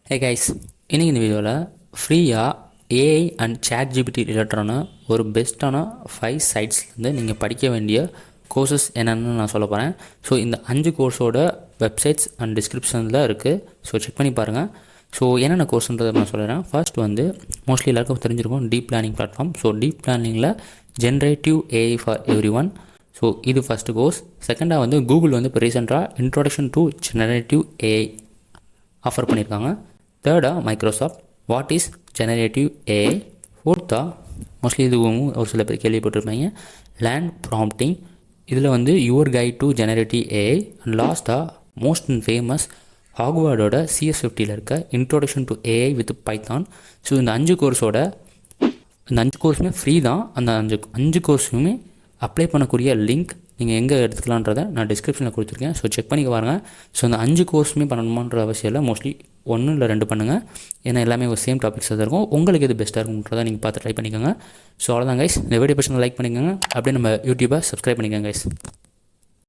Hey guys, இன்றைக்கி இந்த வீடியோவில் ஃப்ரீயாக ஏஐ அண்ட் Chatgpt ரிலேட்டடான ஒரு பெஸ்ட்டான 5 சைட்ஸ்லேருந்து நீங்கள் படிக்க வேண்டிய கோர்சஸ் என்னென்னு நான் சொல்ல போகிறேன். ஸோ இந்த 5 கோர்ஸோட வெப்சைட்ஸ் அண்ட் டிஸ்கிரிப்ஷனில் இருக்குது. ஸோ செக் பண்ணி பாருங்கள். ஸோ என்னென்ன கோர்ஸ்ன்றதை நான் சொல்கிறேன். ஃபர்ஸ்ட் வந்து மோஸ்ட்லி எல்லாருக்கும் தெரிஞ்சிருக்கும் deep learning platform. So deep லேர்னிங்கில் generative AI for everyone. So இது ஃபஸ்ட்டு கோர்ஸ். செகண்டாக வந்து கூகுள் வந்து இப்போ ரீசெண்டாக introduction to generative AI offer பண்ணியிருக்காங்க. தேர்டாக Microsoft what is generative AI. ஃபோர்த்தாக மோஸ்ட்லி இதுவும் ஒரு சில பேர் கேள்விப்பட்டிருப்பாங்க Learnpromting. இதில் வந்து your guide to generative AI. And லாஸ்ட்டாக மோஸ்ட் அண்ட் ஃபேமஸ் ஹாக்வர்டோட CS50 இருக்க introduction to AI with Python. So இந்த 5 கோர்ஸுமே ஃப்ரீ தான். அந்த அஞ்சு கோர்ஸுமே அப்ளை பண்ணக்கூடிய லிங்க் நீங்கள் எங்கே எடுத்துக்கலான்றதை நான் டிஸ்கிரிப்ஷனில் கொடுத்துருக்கேன். ஸோ செக் பண்ணிக்க பாருங்கள். ஸோ அந்த 5 கோர்ஸுமே பண்ணணுமான்ற அவசியம் இல்லை. மோஸ்ட்லி 1 இல்லை 2 பண்ணுங்கள். ஏன்னா எல்லாமே ஒரு சேம் டாபிக்ஸ் தான் இருக்கும். உங்களுக்கு எது பெஸ்ட்டாக இருக்குன்றதை நீங்கள் பார்த்து ட்ரை பண்ணிக்கோங்க. ஸோ அவ்வளோதான் கைஸ். இந்த வீடியோ பர்சனல் லைக் பண்ணிக்கோங்க. அப்படியே நம்ம யூடியூப்பை சப்ஸ்கிரைப் பண்ணிக்கோங்க கைஸ்.